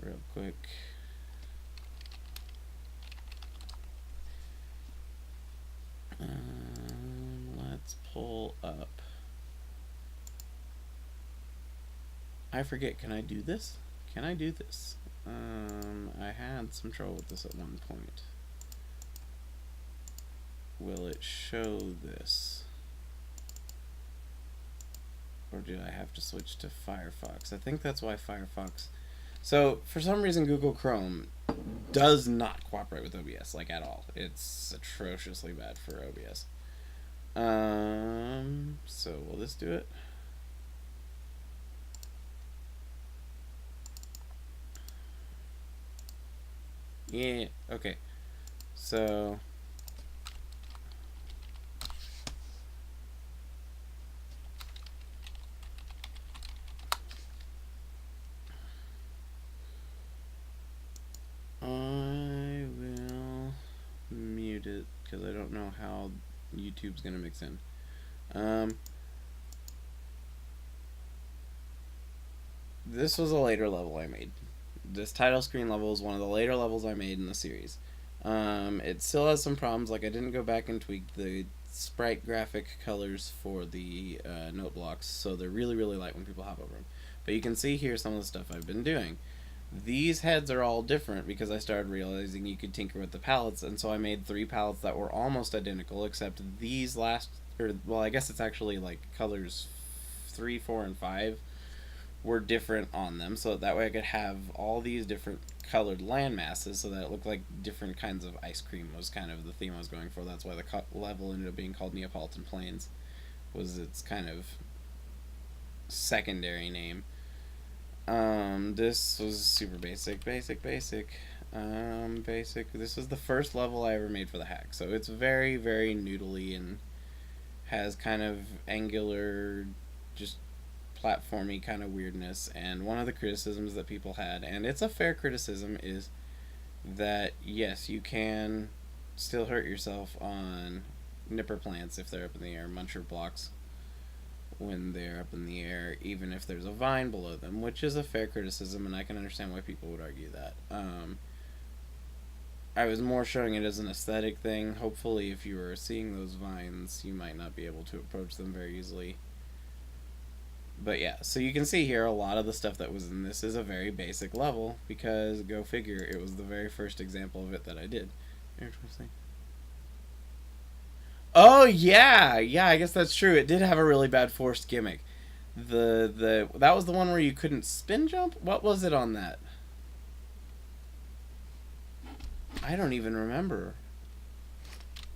real quick. Let's pull up. I forget, can I do this? Can I do this? I had some trouble with this at one point. Will it show this? Or do I have to switch to Firefox? I think that's why Firefox... So, for some reason, Google Chrome does not cooperate with OBS, like, at all. It's atrociously bad for OBS. So will this do it? Yeah, okay. So... I will mute it because I don't know how YouTube's gonna mix in. This was a later level I made. This title screen level is one of the later levels I made in the series. It still has some problems, like I didn't go back and tweak the sprite graphic colors for the note blocks, so they're really, really light when people hop over them. But you can see here some of the stuff I've been doing. These heads are all different because I started realizing you could tinker with the palettes, and so I made 3 palettes that were almost identical, except these last, well, I guess it's actually like colors 3, 4, and 5 were different on them, so that way I could have all these different colored land masses so that it looked like different kinds of ice cream was kind of the theme I was going for. That's why the level ended up being called Neapolitan Plains, was its kind of secondary name. This was super basic. This is the first level I ever made for the hack, so it's very, very noodly and has kind of angular, just platformy kind of weirdness. And one of the criticisms that people had, and it's a fair criticism, is that yes, you can still hurt yourself on nipper plants if they're up in the air, muncher blocks when they're up in the air, even if there's a vine below them, which is a fair criticism, and I can understand why people would argue that. I was more showing it as an aesthetic thing. Hopefully, if you were seeing those vines, you might not be able to approach them very easily. But yeah, so you can see here a lot of the stuff that was in this is a very basic level, because, go figure, it was the very first example of it that I did. Oh yeah, I guess that's true. It did have a really bad forced gimmick. That was the one where you couldn't spin jump? What was it on that? I don't even remember.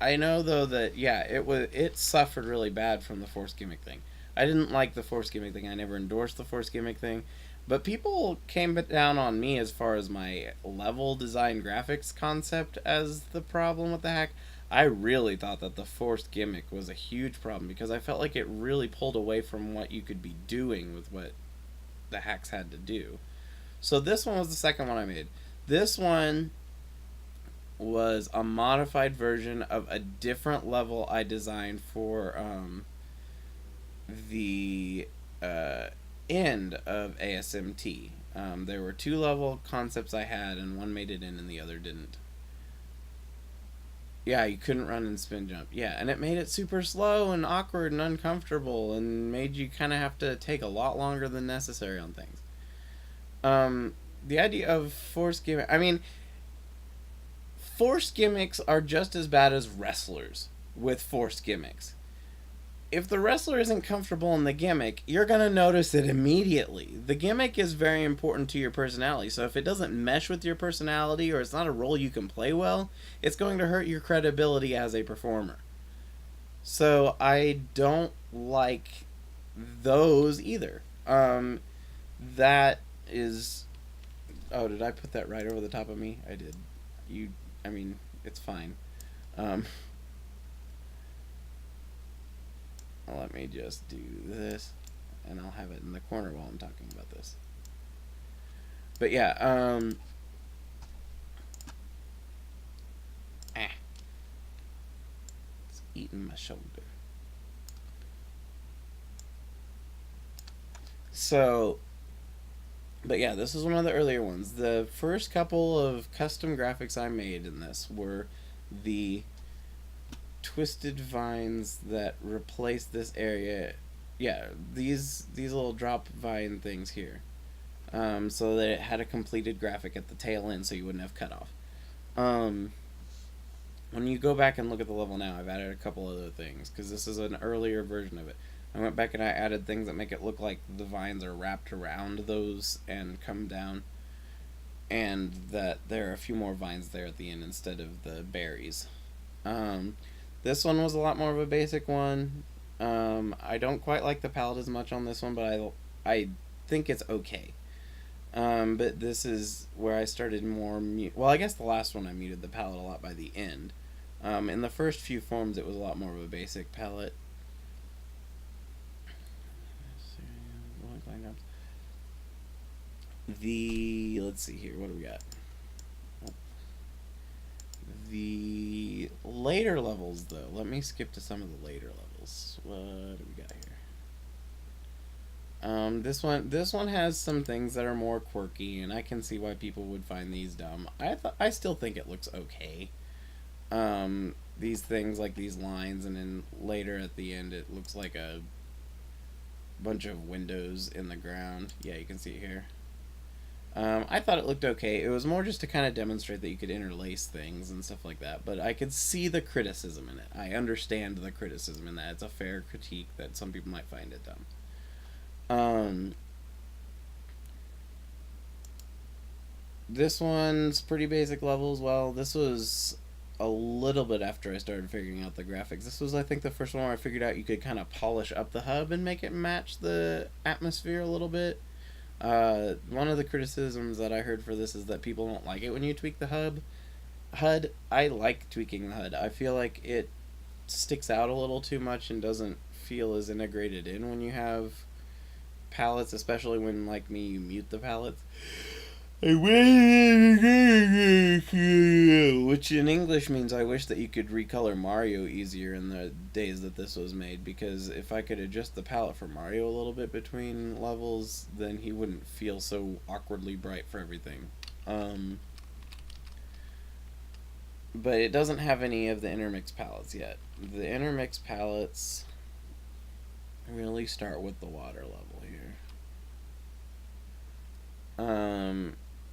I know though that yeah, it suffered really bad from the forced gimmick thing. I didn't like the forced gimmick thing. I never endorsed the forced gimmick thing. But people came down on me as far as my level design graphics concept as the problem with the hack. I really thought that the forced gimmick was a huge problem because I felt like it really pulled away from what you could be doing with what the hacks had to do. So this one was the second one I made. This one was a modified version of a different level I designed for the end of ASMT. There were 2 level concepts I had, and one made it in and the other didn't. Yeah, you couldn't run and spin jump. Yeah, and it made it super slow and awkward and uncomfortable and made you kind of have to take a lot longer than necessary on things. The idea of force gimmick... I mean, force gimmicks are just as bad as wrestlers with force gimmicks. If the wrestler isn't comfortable in the gimmick, you're going to notice it immediately. The gimmick is very important to your personality, so if it doesn't mesh with your personality or it's not a role you can play well, it's going to hurt your credibility as a performer. So I don't like those either. That is... Oh, did I put that right over the top of me? I did. I mean, it's fine. Let me just do this, and I'll have it in the corner while I'm talking about this. But yeah, it's eating my shoulder. So, But yeah, this is one of the earlier ones. The first couple of custom graphics I made in this were the twisted vines that replace this area. Yeah, these little drop vine things here. So that it had a completed graphic at the tail end, so you wouldn't have cut off. Um, when you go back and look at the level now, I've added a couple other things because this is an earlier version of it. I went back and I added things that make it look like the vines are wrapped around those and come down, and that there are a few more vines there at the end instead of the berries. Um, this one was a lot more of a basic one. I don't quite like the palette as much on this one, but I think it's okay. But this is where I started more well, I guess the last one I muted the palette a lot by the end. In the first few forms, it was a lot more of a basic palette. Let's see here, what do we got? The later levels, though. Let me skip to some of the later levels. What do we got here? This one has some things that are more quirky, and I can see why people would find these dumb. I still think it looks okay. These things like these lines, and then later at the end, it looks like a bunch of windows in the ground. Yeah, you can see it here. I thought it looked okay. It was more just to kind of demonstrate that you could interlace things and stuff like that. But I could see the criticism in it. I understand the criticism in that. It's a fair critique that some people might find it dumb. This one's pretty basic level as well. This was a little bit after I started figuring out the graphics. This was, I think, the first one where I figured out you could kind of polish up the hub and make it match the atmosphere a little bit. One of the criticisms that I heard for this is that people don't like it when you tweak the HUD. I like tweaking the HUD. I feel like it sticks out a little too much and doesn't feel as integrated in when you have palettes, especially when, like me, you mute the palettes. Which in English means I wish that you could recolor Mario easier in the days that this was made, because if I could adjust the palette for Mario a little bit between levels, then he wouldn't feel so awkwardly bright for everything. But it doesn't have any of the intermix palettes yet. The intermix palettes really start with the water level here.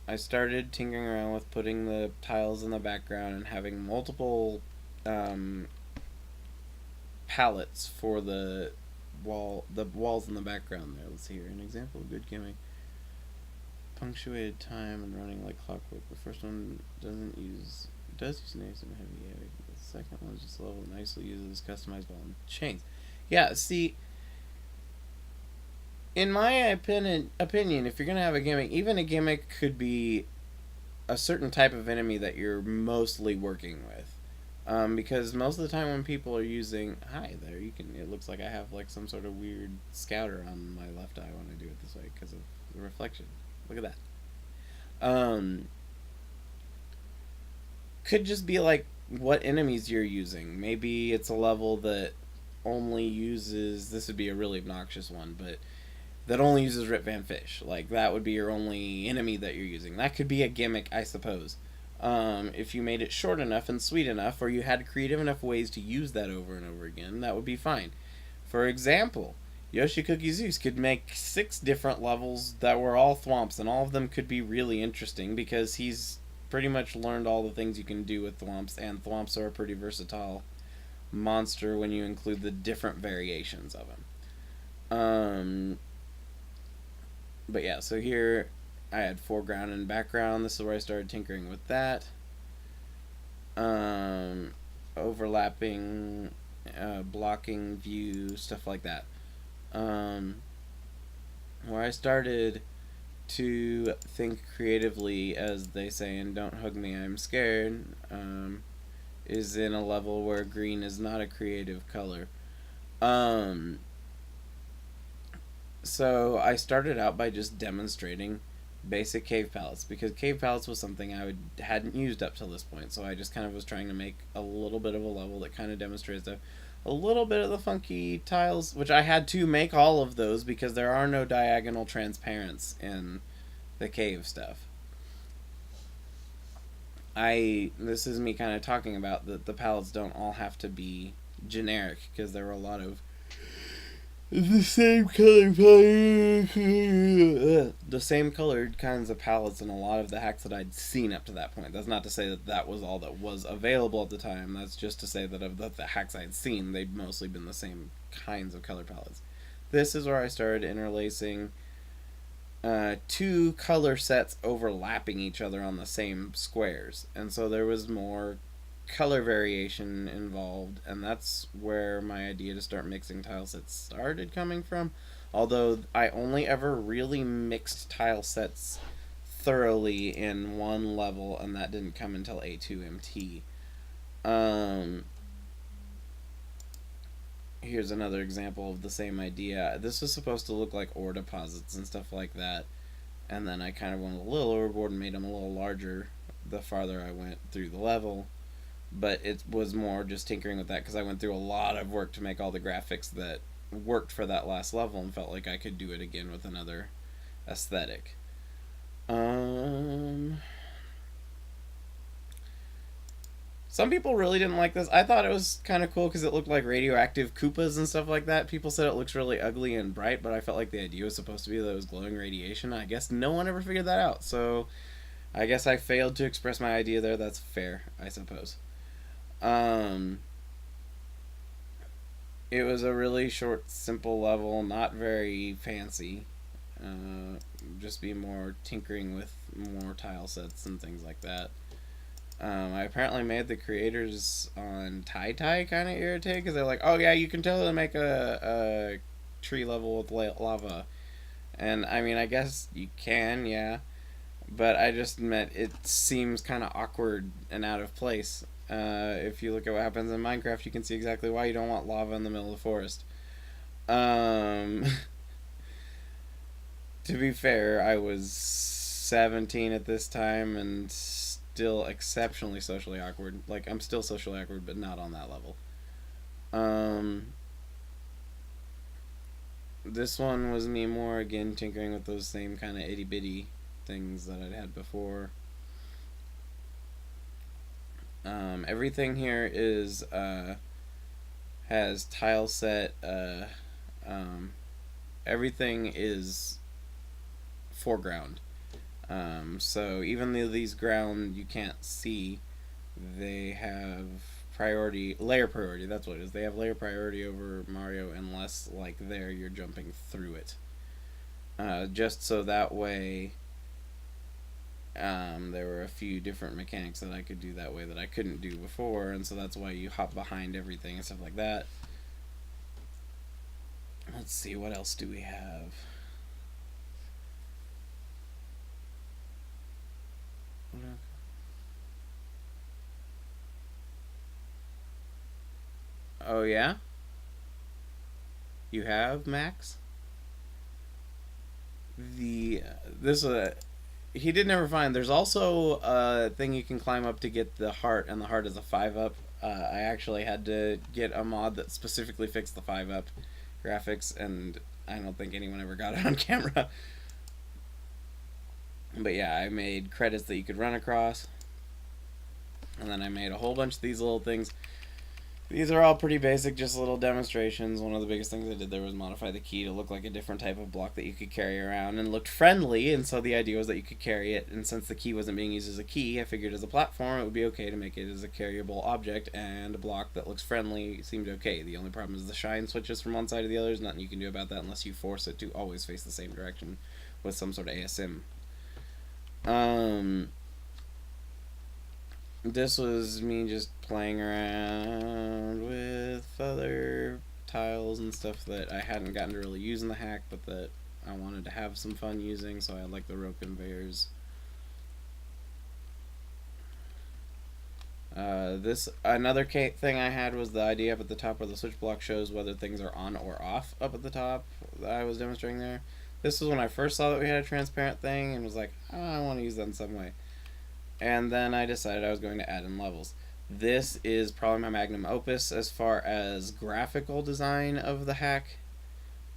I started tinkering around with putting the tiles in the background and having multiple palettes for the walls in the background there. Let's see here, an example of good gimmick. Punctuated time and running like clockwork. The first one does use nice and heavy. The second one is just a level that nicely uses customized ball and chains. Yeah, see, in my opinion, if you're going to have a gimmick, even a gimmick could be a certain type of enemy that you're mostly working with. Because most of the time when people are using... Hi, there, it looks like I have like some sort of weird scouter on my left eye when I do it this way because of the reflection. Look at that. Could just be like what enemies you're using. Maybe it's a level that only uses... This would be a really obnoxious one, but... that only uses Rip Van Fish. Like, that would be your only enemy that you're using. That could be a gimmick, I suppose. If you made it short enough and sweet enough, or you had creative enough ways to use that over and over again, that would be fine. For example, Yoshi Cookie Zeus could make 6 different levels that were all thwomps, and all of them could be really interesting because he's pretty much learned all the things you can do with thwomps, and thwomps are a pretty versatile monster when you include the different variations of him. But yeah, so here I had foreground and background. This is where I started tinkering with that. Overlapping, blocking view, stuff like that. Where I started to think creatively, as they say in Don't Hug Me, I'm Scared, is in a level where green is not a creative color. So I started out by just demonstrating basic cave palettes, because cave palettes was something hadn't used up till this point, so I just kind of was trying to make a little bit of a level that kind of demonstrates a little bit of the funky tiles, which I had to make all of those because there are no diagonal transparents in the cave stuff. This is me kind of talking about that the palettes don't all have to be generic, because there were a lot of the same color the same colored kinds of palettes in a lot of the hacks that I'd seen up to that point. That's not to say that that was all that was available at the time. That's just to say that of the hacks I'd seen, they'd mostly been the same kinds of color palettes. This is where I started interlacing two color sets overlapping each other on the same squares, and so there was more color variation involved, and that's where my idea to start mixing tile sets started coming from. Although I only ever really mixed tile sets thoroughly in one level, and that didn't come until A2MT. Here's another example of the same idea. This was supposed to look like ore deposits and stuff like that, and then I kind of went a little overboard and made them a little larger the farther I went through the level. But it was more just tinkering with that, because I went through a lot of work to make all the graphics that worked for that last level, and felt like I could do it again with another aesthetic. Some people really didn't like this. I thought it was kind of cool because it looked like radioactive Koopas and stuff like that. People said it looks really ugly and bright, but I felt like the idea was supposed to be that it was glowing radiation. I guess no one ever figured that out, so I guess I failed to express my idea there. That's fair, I suppose. It was a really short, simple level, not very fancy. Just be more tinkering with more tile sets and things like that. I apparently made the creators on Tai kind of irritated, because they're like, oh yeah, you can totally make a tree level with lava. And I mean, I guess you can, yeah. But I just meant it seems kind of awkward and out of place. If you look at what happens in Minecraft, you can see exactly why you don't want lava in the middle of the forest. To be fair, I was 17 at this time and still exceptionally socially awkward. Like, I'm still socially awkward, but not on that level. This one was me more, again, tinkering with those same kind of itty-bitty things that I'd had before. Everything here is has tile set. Everything is foreground. So even though these ground you can't see, they have layer priority. That's what it is. They have layer priority over Mario, unless, like there, you're jumping through it. Just so that way. There were a few different mechanics that I could do that way that I couldn't do before, and so that's why you hop behind everything and stuff like that. Let's see, what else do we have? Oh yeah? You have, Max? He did never find. There's also a thing you can climb up to get the heart, and the heart is a 5-up. I actually had to get a mod that specifically fixed the 5-up graphics, and I don't think anyone ever got it on camera. But yeah, I made credits that you could run across, and then I made a whole bunch of these little things. These are all pretty basic, just little demonstrations. One of the biggest things I did there was modify the key to look like a different type of block that you could carry around and looked friendly, and so the idea was that you could carry it, and since the key wasn't being used as a key, I figured as a platform it would be okay to make it as a carryable object, and a block that looks friendly seemed okay. The only problem is the shine switches from one side to the other. There's nothing you can do about that unless you force it to always face the same direction with some sort of ASM. This was me just playing around with other tiles and stuff that I hadn't gotten to really use in the hack, but that I wanted to have some fun using, so I like the rope conveyors. Another thing I had was the idea up at the top where the switch block shows whether things are on or off up at the top that I was demonstrating there. This was when I first saw that we had a transparent thing and was like, oh, I want to use that in some way. And then I decided I was going to add in levels. This is probably my magnum opus as far as graphical design of the hack.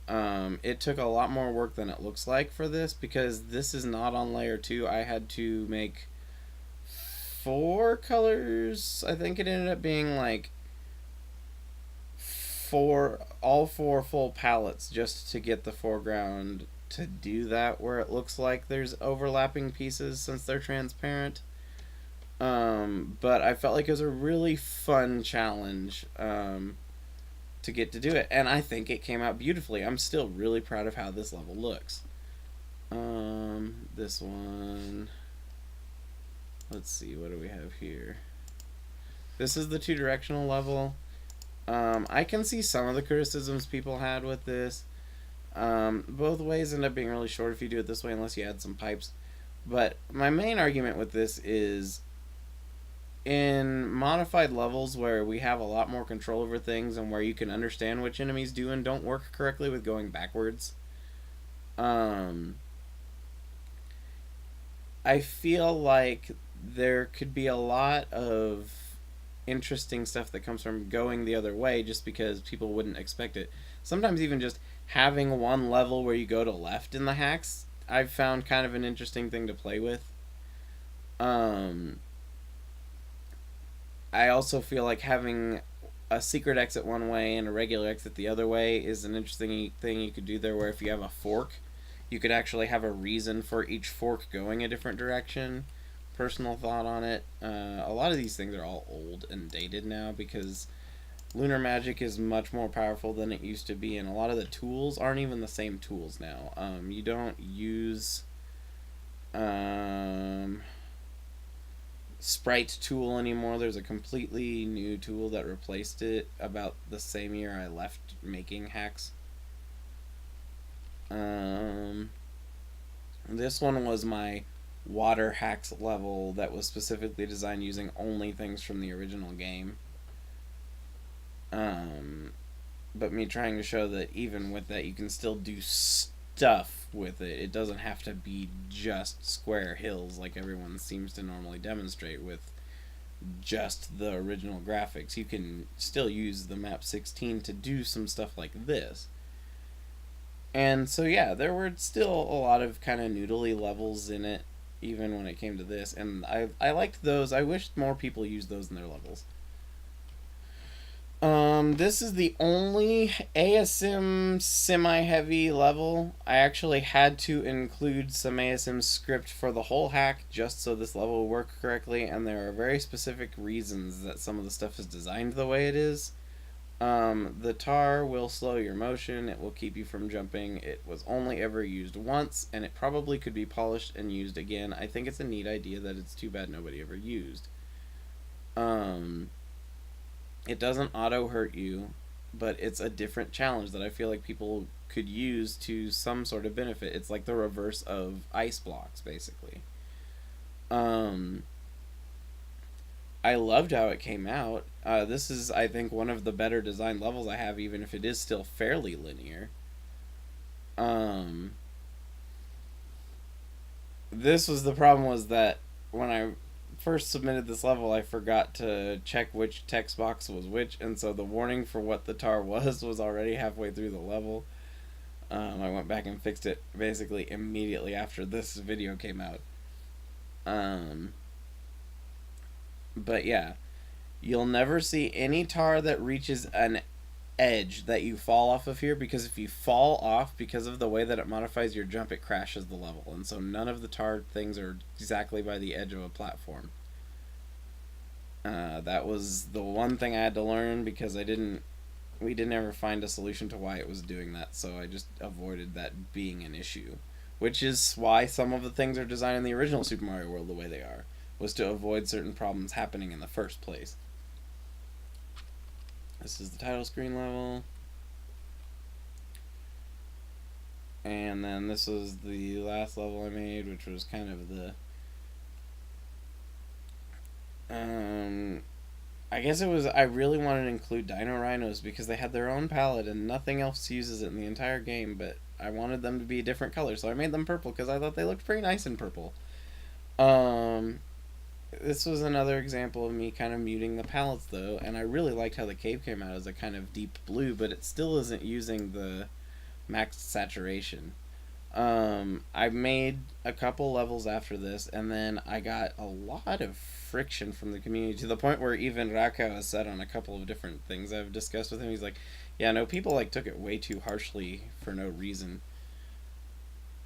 It took a lot more work than it looks like for this, because this is not on layer 2. I had to make 4 colors. I think it ended up being like all 4 full palettes just to get the foreground to do that, where it looks like there's overlapping pieces since they're transparent. But I felt like it was a really fun challenge to get to do it, and I think it came out beautifully. I'm still really proud of how this level looks. This one, let's see, what do we have here? This is the 2-directional level. I can see some of the criticisms people had with this. Both ways end up being really short if you do it this way, unless you add some pipes. But my main argument with this is, in modified levels where we have a lot more control over things and where you can understand which enemies do and don't work correctly with going backwards, I feel like there could be a lot of interesting stuff that comes from going the other way just because people wouldn't expect it. Sometimes even just having one level where you go to left in the hacks, I've found kind of an interesting thing to play with. I also feel like having a secret exit one way and a regular exit the other way is an interesting thing you could do there, where if you have a fork, you could actually have a reason for each fork going a different direction. Personal thought on it. A lot of these things are all old and dated now because lunar magic is much more powerful than it used to be, and a lot of the tools aren't even the same tools now. You don't use Sprite tool anymore. There's a completely new tool that replaced it about the same year I left making hacks. This one was my water hacks level that was specifically designed using only things from the original game. But me trying to show that even with that you can still do stuff with it. It doesn't have to be just square hills like everyone seems to normally demonstrate with just the original graphics. You can still use the map 16 to do some stuff like this. And so yeah, there were still a lot of kind of noodly levels in it, even when it came to this, and I liked those. I wished more people used those in their levels. This is the only ASM semi-heavy level. I actually had to include some ASM script for the whole hack just so this level will work correctly, and there are very specific reasons that some of the stuff is designed the way it is. The tar will slow your motion, it will keep you from jumping. It was only ever used once, and it probably could be polished and used again. I think it's a neat idea that it's too bad nobody ever used. It doesn't auto hurt you, but it's a different challenge that I feel like people could use to some sort of benefit. It's like the reverse of ice blocks, basically. I loved how it came out. This is, I think, one of the better designed levels I have, even if it is still fairly linear. This was the problem, was that when I first submitted this level, I forgot to check which text box was which, and so the warning for what the tar was already halfway through the level. I went back and fixed it basically immediately after this video came out. But yeah, you'll never see any tar that reaches an edge that you fall off of here, because if you fall off because of the way that it modifies your jump, it crashes the level, and so none of the tar things are exactly by the edge of a platform. That was the one thing I had to learn, because we didn't ever find a solution to why it was doing that, so I just avoided that being an issue, which is why some of the things are designed in the original Super Mario World the way they are, was to avoid certain problems happening in the first place. This is the title screen level. And then this was the last level I made, which was kind of the... I guess it was... I really wanted to include Dino Rhinos because they had their own palette and nothing else uses it in the entire game, but I wanted them to be a different color, so I made them purple because I thought they looked pretty nice in purple. This was another example of me kind of muting the palettes, though, and I really liked how the cave came out as a kind of deep blue, but it still isn't using the max saturation. I made a couple levels after this, and then I got a lot of friction from the community to the point where even Raka has said on a couple of different things I've discussed with him, he's like, "Yeah, no, people like took it way too harshly for no reason."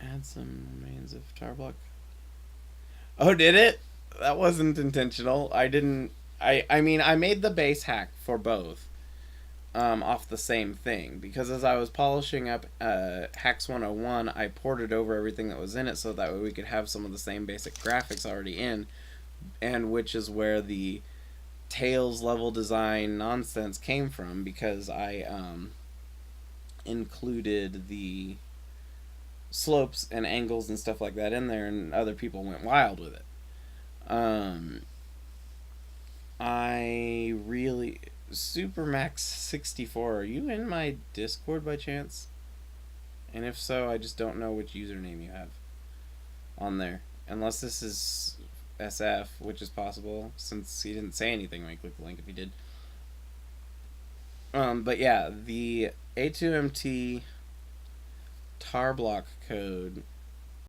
Add some remains of Tarblock. Oh, did it? That wasn't intentional. I didn't. I mean, I made the base hack for both, off the same thing, because as I was polishing up Hacks 101, I ported over everything that was in it so that way we could have some of the same basic graphics already in, and which is where the Tails level design nonsense came from, because I included the slopes and angles and stuff like that in there, and other people went wild with it. Um, I really Supermax64, are you in my Discord by chance? And if so, I just don't know which username you have on there. Unless this is SF, which is possible, since he didn't say anything when he clicked the link if he did. But yeah, the A2MT Tarblock code